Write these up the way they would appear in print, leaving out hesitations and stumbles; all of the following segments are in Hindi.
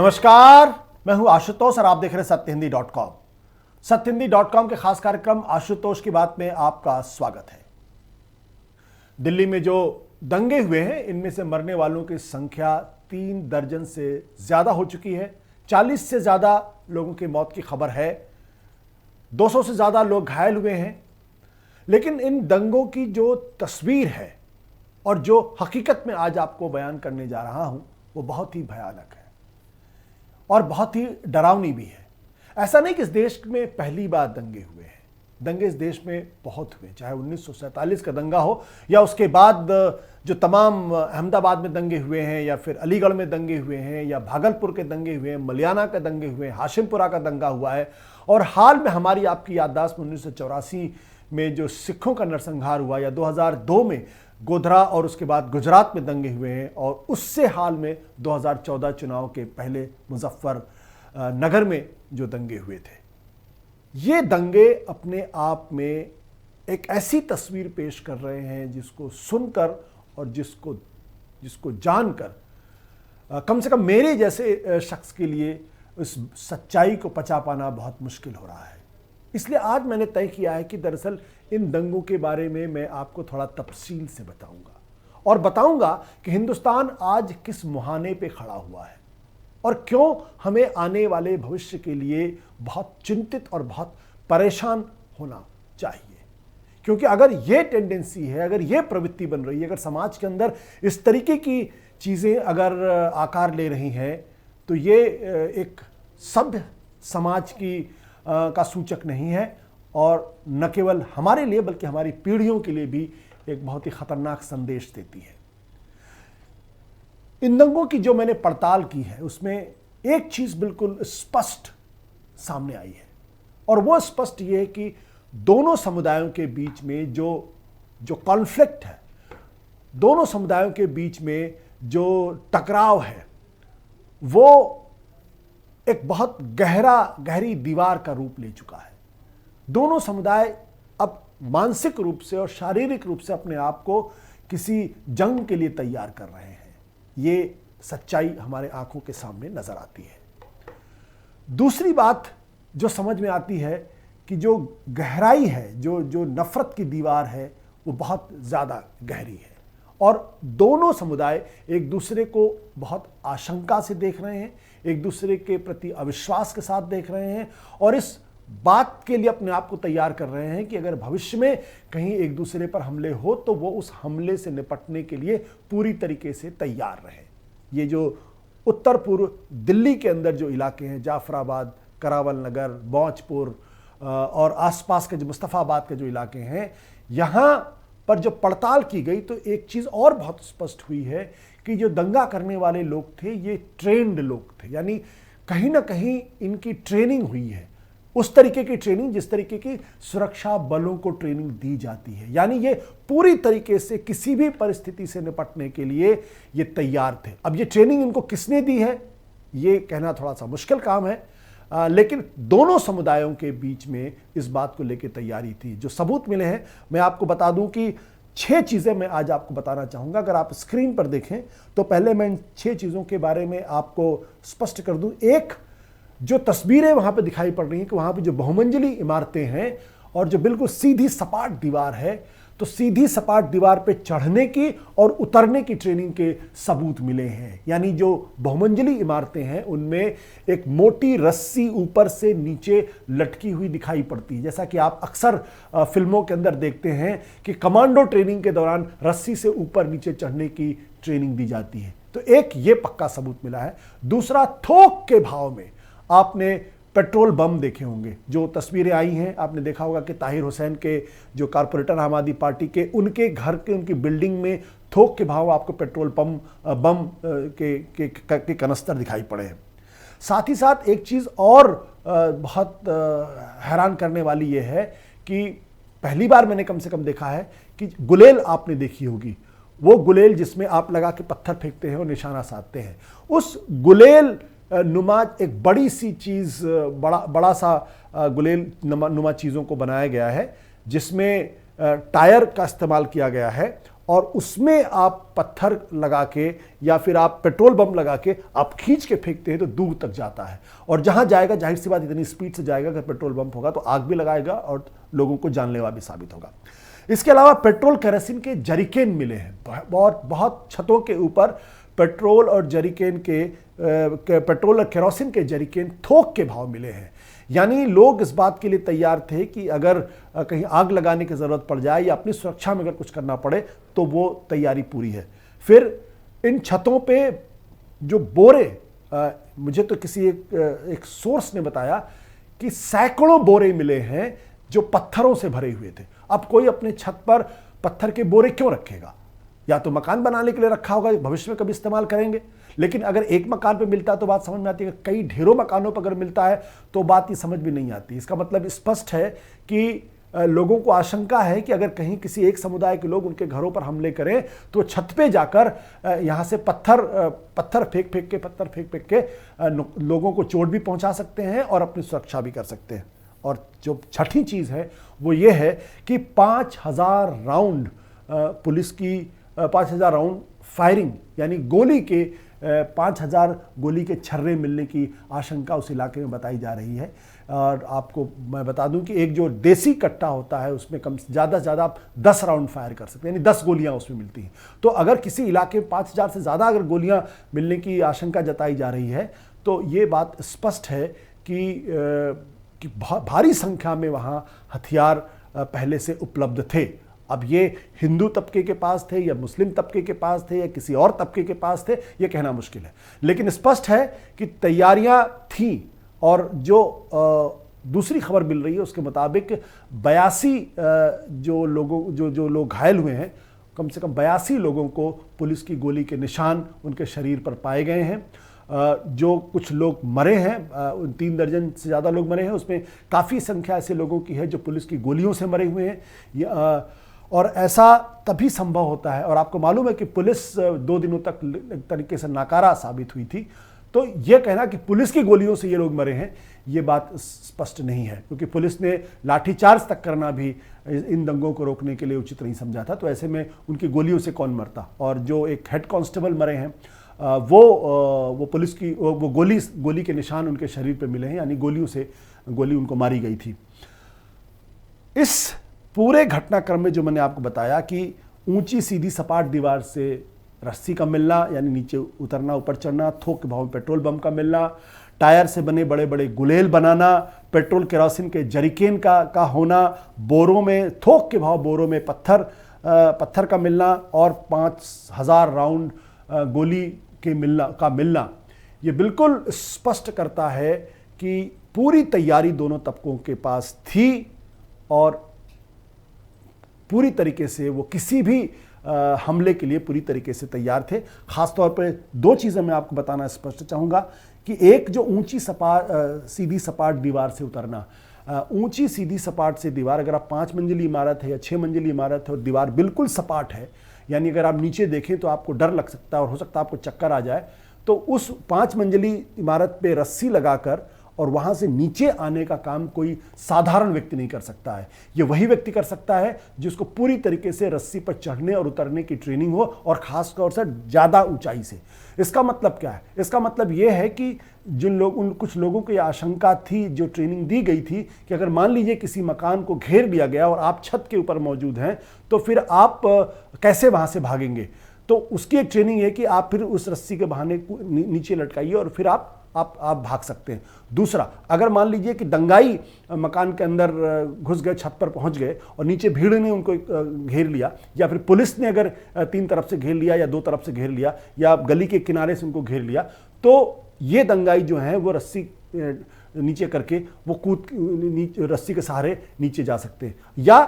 नमस्कार, मैं हूं आशुतोष और आप देख रहे हैं सत्यहिंदी.com। सत्यहिंदी.com के खास कार्यक्रम आशुतोष की बात में आपका स्वागत है। दिल्ली में जो दंगे हुए हैं, इनमें से मरने वालों की संख्या 3 दर्जन से ज्यादा हो चुकी है। 40 से ज्यादा लोगों की मौत की खबर है। 200 से ज्यादा लोग घायल हुए हैं। लेकिन इन दंगों की जो तस्वीर है और जो हकीकत में आज आपको बयान करने जा रहा हूं, वो बहुत ही भयानक है और बहुत ही डरावनी भी है। ऐसा नहीं कि इस देश में पहली बार दंगे हुए हैं। दंगे इस देश में बहुत हुए, चाहे 1947 का दंगा हो या उसके बाद जो तमाम अहमदाबाद में दंगे हुए हैं, या फिर अलीगढ़ में दंगे हुए हैं, या भागलपुर के दंगे हुए हैं, मलियाना के दंगे हुए हैं, हाशिमपुरा का दंगा हुआ है। और हाल में हमारी आपकी याददाश्त में 1984 में जो सिखों का नरसंहार हुआ, या 2002 में गोधरा और उसके बाद गुजरात में दंगे हुए हैं, और उससे हाल में 2014 चुनाव के पहले मुजफ्फर नगर में जो दंगे हुए थे। ये दंगे अपने आप में एक ऐसी तस्वीर पेश कर रहे हैं जिसको सुनकर और जिसको जानकर कम से कम मेरे जैसे शख्स के लिए उस सच्चाई को पचा पाना बहुत मुश्किल हो रहा है। इसलिए आज मैंने तय किया है कि दरअसल इन दंगों के बारे में मैं आपको थोड़ा तफसील से बताऊंगा, और बताऊंगा कि हिंदुस्तान आज किस मुहाने पे खड़ा हुआ है और क्यों हमें आने वाले भविष्य के लिए बहुत चिंतित और बहुत परेशान होना चाहिए। क्योंकि अगर ये टेंडेंसी है, अगर ये प्रवृत्ति बन रही है, अगर समाज के अंदर इस तरीके की चीज़ें अगर आकार ले रही हैं, तो ये एक सभ्य समाज की का सूचक नहीं है, और न केवल हमारे लिए बल्कि हमारी पीढ़ियों के लिए भी एक बहुत ही खतरनाक संदेश देती है। इन दंगों की जो मैंने पड़ताल की है, उसमें एक चीज बिल्कुल स्पष्ट सामने आई है, और वो स्पष्ट ये है कि दोनों समुदायों के बीच में जो कॉन्फ्लिक्ट है, दोनों समुदायों के बीच में जो टकराव है, वो एक बहुत गहरी दीवार का रूप ले चुका है। दोनों समुदाय अब मानसिक रूप से और शारीरिक रूप से अपने आप को किसी जंग के लिए तैयार कर रहे हैं। ये सच्चाई हमारे आंखों के सामने नजर आती है। दूसरी बात जो समझ में आती है कि जो गहराई है, जो नफरत की दीवार है, वो बहुत ज्यादा गहरी है, और दोनों समुदाय एक दूसरे को बहुत आशंका से देख रहे हैं, एक दूसरे के प्रति अविश्वास के साथ देख रहे हैं, और इस बात के लिए अपने आप को तैयार कर रहे हैं कि अगर भविष्य में कहीं एक दूसरे पर हमले हो तो वो उस हमले से निपटने के लिए पूरी तरीके से तैयार रहे। ये जो उत्तर पूर्व दिल्ली के अंदर जो इलाके हैं, जाफराबाद, करावल नगर, मौजपुर और आसपास के जो मुस्तफ़ाबाद के जो इलाके हैं, यहाँ पर जो पड़ताल की गई तो एक चीज़ और बहुत स्पष्ट हुई है कि जो दंगा करने वाले लोग थे, ये ट्रेंड लोग थे। यानी कहीं ना कहीं इनकी ट्रेनिंग हुई है, उस तरीके की ट्रेनिंग जिस तरीके की सुरक्षा बलों को ट्रेनिंग दी जाती है। यानी ये पूरी तरीके से किसी भी परिस्थिति से निपटने के लिए ये तैयार थे। अब ये ट्रेनिंग इनको किसने दी है, ये कहना थोड़ा सा मुश्किल काम है, लेकिन दोनों समुदायों के बीच में इस बात को लेकर तैयारी थी। जो सबूत मिले हैं, मैं आपको बता दूं कि 6 चीज़ें मैं आज आपको बताना चाहूँगा। अगर आप स्क्रीन पर देखें तो पहले मैं इन 6 चीज़ों के बारे में आपको स्पष्ट कर दूं। एक, जो तस्वीरें वहाँ पे दिखाई पड़ रही हैं कि वहाँ पे जो बहुमंजिली इमारतें हैं और जो बिल्कुल सीधी सपाट दीवार है, तो सीधी सपाट दीवार पे चढ़ने की और उतरने की ट्रेनिंग के सबूत मिले हैं। यानी जो बहुमंजिली इमारतें हैं उनमें एक मोटी रस्सी ऊपर से नीचे लटकी हुई दिखाई पड़ती है, जैसा कि आप अक्सर फिल्मों के अंदर देखते हैं कि कमांडो ट्रेनिंग के दौरान रस्सी से ऊपर नीचे चढ़ने की ट्रेनिंग दी जाती है। तो एक ये पक्का सबूत मिला है। दूसरा, थोक के भाव में आपने पेट्रोल बम देखे होंगे। जो तस्वीरें आई हैं, आपने देखा होगा कि ताहिर हुसैन के जो कारपोरेटर आम आदमी पार्टी के, उनके घर के, उनकी बिल्डिंग में थोक के भाव आपको पेट्रोल बम के कनस्तर दिखाई पड़े हैं। साथ ही साथ एक चीज़ और बहुत हैरान करने वाली ये है कि पहली बार मैंने कम से कम देखा है कि गुलेल आपने देखी होगी, वो गुलेल जिसमें आप लगा के पत्थर फेंकते हैं और निशाना साधते हैं, उस गुलेल नुमा एक बड़ी सी चीज़, बड़ा सा गुलेल नुमा चीज़ों को बनाया गया है, जिसमें टायर का इस्तेमाल किया गया है और उसमें आप पत्थर लगा के या फिर आप पेट्रोल बम लगा के आप खींच के फेंकते हैं तो दूर तक जाता है, और जहां जाएगा जाहिर सी बात इतनी स्पीड से जाएगा, अगर पेट्रोल बम होगा तो आग भी लगाएगा और लोगों को जानलेवा भी साबित होगा। इसके अलावा पेट्रोल केरोसिन के जरिकेन मिले हैं, बहुत बहुत छतों के ऊपर पेट्रोल और जरिकेन के पेट्रोल और केरोसिन के जरिकेन थोक के भाव मिले हैं। यानी लोग इस बात के लिए तैयार थे कि अगर कहीं आग लगाने की ज़रूरत पड़ जाए या अपनी सुरक्षा में अगर कुछ करना पड़े तो वो तैयारी पूरी है। फिर इन छतों पे जो बोरे, मुझे तो किसी एक सोर्स ने बताया कि सैकड़ों बोरे मिले हैं जो पत्थरों से भरे हुए थे। अब कोई अपने छत पर पत्थर के बोरे क्यों रखेगा? या तो मकान बनाने के लिए रखा होगा, भविष्य में कभी इस्तेमाल करेंगे। लेकिन अगर एक मकान पे मिलता है तो बात समझ में आती है, कई ढेरों मकानों पर अगर मिलता है तो बात ये समझ में नहीं आती। इसका मतलब स्पष्ट है कि लोगों को आशंका है कि अगर कहीं किसी एक समुदाय के लोग उनके घरों पर हमले करें तो छत पे जाकर यहाँ से पत्थर फेंक फेंक के लोगों को चोट भी पहुंचा सकते हैं और अपनी सुरक्षा भी कर सकते हैं। और जो छठी चीज़ है वो ये है कि 5000 राउंड पुलिस की 5000 राउंड फायरिंग, यानी गोली के 5000 गोली के छर्रे मिलने की आशंका उस इलाके में बताई जा रही है। और आपको मैं बता दूं कि एक जो देसी कट्टा होता है उसमें कम ज़्यादा से ज़्यादा आप 10 राउंड फायर कर सकते हैं, यानी 10 गोलियां उसमें मिलती हैं। तो अगर किसी इलाके में 5000 से ज़्यादा अगर गोलियां मिलने की आशंका जताई जा रही है तो ये बात स्पष्ट है कि भारी संख्या में वहाँ हथियार पहले से उपलब्ध थे। अब ये हिंदू तबके के पास थे या मुस्लिम तबके के पास थे या किसी और तबके के पास थे, ये कहना मुश्किल है। लेकिन स्पष्ट है कि तैयारियां थीं। और जो दूसरी खबर मिल रही है उसके मुताबिक 82 जो लोग घायल हुए हैं, कम से कम 82 लोगों को पुलिस की गोली के निशान उनके शरीर पर पाए गए हैं। जो कुछ लोग मरे हैं, 3 दर्जन से ज़्यादा लोग मरे हैं, उसमें काफ़ी संख्या ऐसे लोगों की है जो पुलिस की गोलियों से मरे हुए हैं। और ऐसा तभी संभव होता है, और आपको मालूम है कि पुलिस 2 दिनों तक एक तरीके से नाकारा साबित हुई थी। तो यह कहना कि पुलिस की गोलियों से ये लोग मरे हैं, ये बात स्पष्ट नहीं है, क्योंकि पुलिस ने लाठीचार्ज तक करना भी इन दंगों को रोकने के लिए उचित नहीं समझा था। तो ऐसे में उनकी गोलियों से कौन मरता। और जो एक हेड कांस्टेबल मरे हैं वो पुलिस की वो गोली के निशान उनके शरीर पे मिले हैं, यानी गोली उनको मारी गई थी। इस पूरे घटनाक्रम में जो मैंने आपको बताया कि ऊंची सीधी सपाट दीवार से रस्सी का मिलना, यानी नीचे उतरना ऊपर चढ़ना, थोक के भाव में पेट्रोल बम का मिलना, टायर से बने बड़े बड़े गुलेल बनाना, पेट्रोल केरोसिन के जरिकेन का होना, बोरों में थोक के भाव बोरों में पत्थर का मिलना और 5000 राउंड गोली के मिलना, ये बिल्कुल स्पष्ट करता है कि पूरी तैयारी दोनों तबकों के पास थी और पूरी तरीके से वो किसी भी हमले के लिए पूरी तरीके से तैयार थे। खासतौर पर 2 चीज़ें मैं आपको बताना स्पष्ट चाहूँगा कि एक, जो ऊंची सीधी सपाट दीवार से उतरना, ऊंची सीधी सपाट से दीवार, अगर आप 5 मंजिली इमारत है या 6 मंजिली इमारत है और दीवार बिल्कुल सपाट है, यानी अगर आप नीचे देखें तो आपको डर लग सकता है और हो सकता है आपको चक्कर आ जाए, तो उस 5 मंजिली इमारत पे रस्सी लगाकर और वहां से नीचे आने का काम कोई साधारण व्यक्ति नहीं कर सकता है। ये वही व्यक्ति कर सकता है जिसको पूरी तरीके से रस्सी पर चढ़ने और उतरने की ट्रेनिंग हो, और खास तौर से ज़्यादा ऊंचाई से। इसका मतलब क्या है? इसका मतलब ये है कि कुछ लोगों को यह आशंका थी, जो ट्रेनिंग दी गई थी, कि अगर मान लीजिए किसी मकान को घेर लिया गया और आप छत के ऊपर मौजूद हैं तो फिर आप कैसे वहां से भागेंगे। तो उसकी एक ट्रेनिंग है कि आप फिर उस रस्सी के बहाने नीचे लटकाइए और फिर आप भाग सकते हैं। दूसरा, अगर मान लीजिए कि दंगाई मकान के अंदर घुस गए, छत पर पहुंच गए और नीचे भीड़ ने उनको घेर लिया, या फिर पुलिस ने अगर 3 तरफ से घेर लिया या 2 तरफ से घेर लिया या गली के किनारे से उनको घेर लिया, तो ये दंगाई जो हैं वो रस्सी नीचे करके वो रस्सी के सहारे नीचे जा सकते हैं, या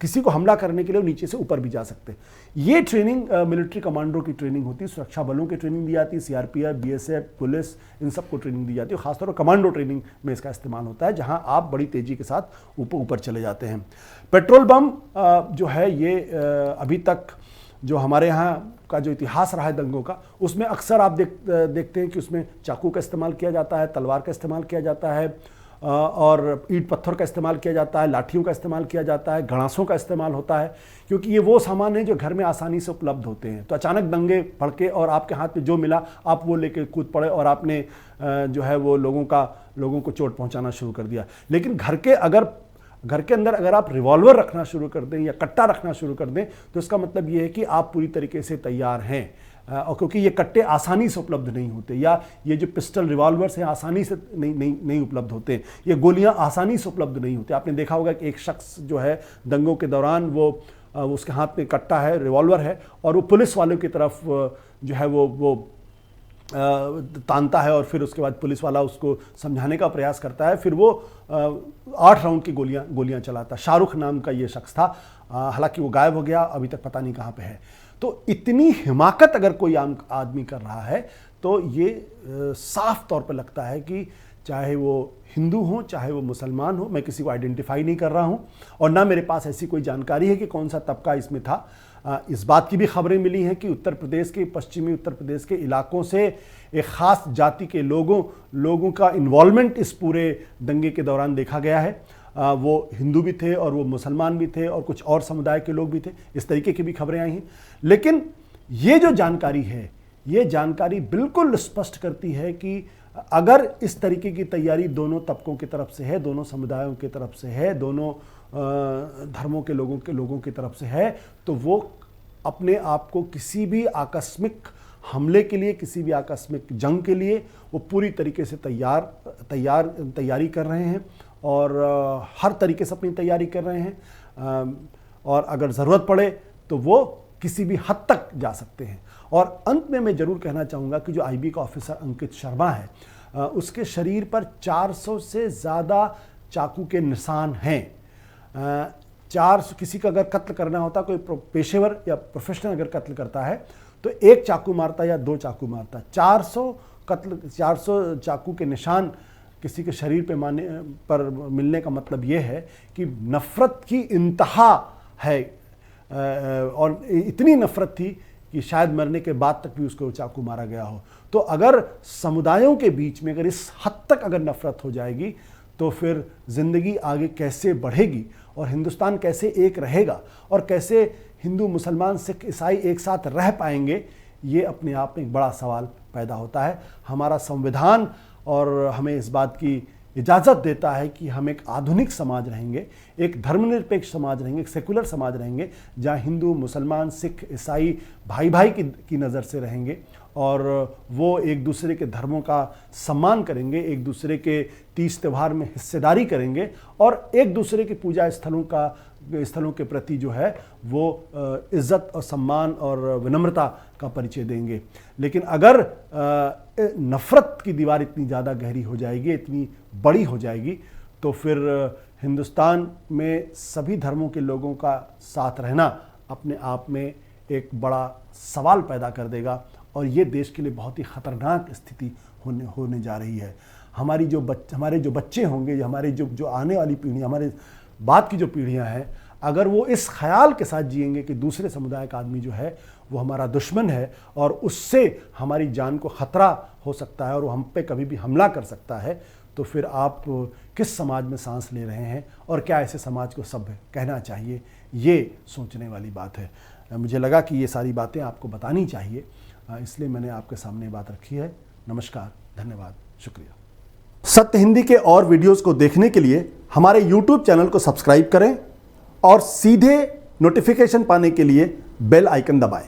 किसी को हमला करने के लिए नीचे से ऊपर भी जा सकते हैं। ये ट्रेनिंग मिलिट्री कमांडो की ट्रेनिंग होती है, सुरक्षा बलों की ट्रेनिंग दी जाती है, सीआरपीएफ, बीएसएफ, पुलिस, इन सबको ट्रेनिंग दी जाती है। खासतौर पर कमांडो ट्रेनिंग में इसका इस्तेमाल होता है, जहां आप बड़ी तेजी के साथ ऊपर चले जाते हैं। पेट्रोल बम जो है ये अभी तक जो हमारे यहाँ का जो इतिहास रहा है दंगों का, उसमें अक्सर आप देखते हैं कि उसमें चाकू का इस्तेमाल किया जाता है, तलवार का इस्तेमाल किया जाता है, और ईंट पत्थर का इस्तेमाल किया जाता है, लाठियों का इस्तेमाल किया जाता है, गणासों का इस्तेमाल होता है, क्योंकि ये वो सामान है जो घर में आसानी से उपलब्ध होते हैं। तो अचानक दंगे भड़के और आपके हाथ में जो मिला आप वो लेके कूद पड़े और आपने जो है वो लोगों को चोट पहुंचाना शुरू कर दिया। लेकिन घर के अंदर अगर आप रिवॉल्वर रखना शुरू कर दें या कट्टा रखना शुरू कर दें तो इसका मतलब ये है कि आप पूरी तरीके से तैयार हैं। और क्योंकि ये कट्टे आसानी से उपलब्ध नहीं होते, या ये जो पिस्टल रिवॉल्वर्स हैं आसानी से नहीं उपलब्ध होते, ये गोलियां आसानी से उपलब्ध नहीं होती। आपने देखा होगा कि एक शख्स जो है दंगों के दौरान वो उसके हाथ में कट्टा है, रिवॉल्वर है, और वो पुलिस वालों की तरफ जो है वो तानता है और फिर उसके बाद पुलिस वाला उसको समझाने का प्रयास करता है, फिर वो 8 राउंड की गोलियां चलाता। शाहरुख नाम का ये शख्स था, हालांकि वो गायब हो गया, अभी तक पता नहीं कहाँ पे है। तो इतनी हिमाकत अगर कोई आम आदमी कर रहा है तो ये साफ तौर पर लगता है कि चाहे वो हिंदू हो चाहे वो मुसलमान हो, मैं किसी को आइडेंटिफाई नहीं कर रहा हूँ और ना मेरे पास ऐसी कोई जानकारी है कि कौन सा तबका इसमें था। इस बात की भी खबरें मिली हैं कि उत्तर प्रदेश के पश्चिमी उत्तर प्रदेश के इलाकों से एक ख़ास जाति के लोगों का इन्वॉल्वमेंट इस पूरे दंगे के दौरान देखा गया है। वो हिंदू भी थे और वो मुसलमान भी थे और कुछ और समुदाय के लोग भी थे, इस तरीके की भी खबरें आई हैं। लेकिन ये जो जानकारी है, ये जानकारी बिल्कुल स्पष्ट करती है कि अगर इस तरीके की तैयारी दोनों तबकों की तरफ से है, दोनों समुदायों की तरफ से है, दोनों धर्मों के लोगों की तरफ से है, तो वो अपने आप को किसी भी आकस्मिक हमले के लिए, किसी भी आकस्मिक जंग के लिए वो पूरी तरीके से तैयारी कर रहे हैं और हर तरीके से अपनी तैयारी कर रहे हैं और अगर ज़रूरत पड़े तो वो किसी भी हद तक जा सकते हैं। और अंत में मैं ज़रूर कहना चाहूँगा कि जो आईबी का ऑफिसर अंकित शर्मा है, उसके शरीर पर 400 से ज़्यादा चाकू के निशान हैं। 400, किसी का अगर कत्ल करना होता, कोई पेशेवर या प्रोफेशनल अगर कत्ल करता है तो 1 चाकू मारता या 2 चाकू मारता। 400 चाकू के निशान किसी के शरीर पर मिलने का मतलब ये है कि नफ़रत की इंतहा है और इतनी नफ़रत थी कि शायद मरने के बाद तक भी उसको चाकू मारा गया हो। तो अगर समुदायों के बीच में अगर इस हद तक अगर नफ़रत हो जाएगी तो फिर ज़िंदगी आगे कैसे बढ़ेगी और हिंदुस्तान कैसे एक रहेगा और कैसे हिंदू मुसलमान सिख ईसाई एक साथ रह पाएंगे, ये अपने आप में एक बड़ा सवाल पैदा होता है। हमारा संविधान और हमें इस बात की इजाज़त देता है कि हम एक आधुनिक समाज रहेंगे, एक धर्मनिरपेक्ष समाज रहेंगे, एक सेकुलर समाज रहेंगे, जहाँ हिंदू मुसलमान सिख ईसाई भाई भाई की नज़र से रहेंगे और वो एक दूसरे के धर्मों का सम्मान करेंगे, एक दूसरे के तीज त्यौहार में हिस्सेदारी करेंगे और एक दूसरे के पूजा स्थलों के प्रति जो है वो इज़्ज़त और सम्मान और विनम्रता का परिचय देंगे। लेकिन अगर नफ़रत की दीवार इतनी ज़्यादा गहरी हो जाएगी, इतनी बड़ी हो जाएगी, तो फिर हिंदुस्तान में सभी धर्मों के लोगों का साथ रहना अपने आप में एक बड़ा सवाल पैदा कर देगा और ये देश के लिए बहुत ही ख़तरनाक स्थिति होने जा रही है। हमारे जो बच्चे होंगे, हमारे जो आने वाली पीढ़ी, हमारे बाद की जो पीढ़ियां हैं, अगर वो इस ख्याल के साथ जिएंगे कि दूसरे समुदाय का आदमी जो है वो हमारा दुश्मन है और उससे हमारी जान को ख़तरा हो सकता है और वो हम पे कभी भी हमला कर सकता है, तो फिर आप किस समाज में सांस ले रहे हैं और क्या ऐसे समाज को सभ्य कहना चाहिए, ये सोचने वाली बात है। मुझे लगा कि ये सारी बातें आपको बतानी चाहिए, इसलिए मैंने आपके सामने बात रखी है। नमस्कार, धन्यवाद, शुक्रिया। सत्य हिंदी के और वीडियोस को देखने के लिए हमारे YouTube चैनल को सब्सक्राइब करें और सीधे नोटिफिकेशन पाने के लिए बेल आइकन दबाएं।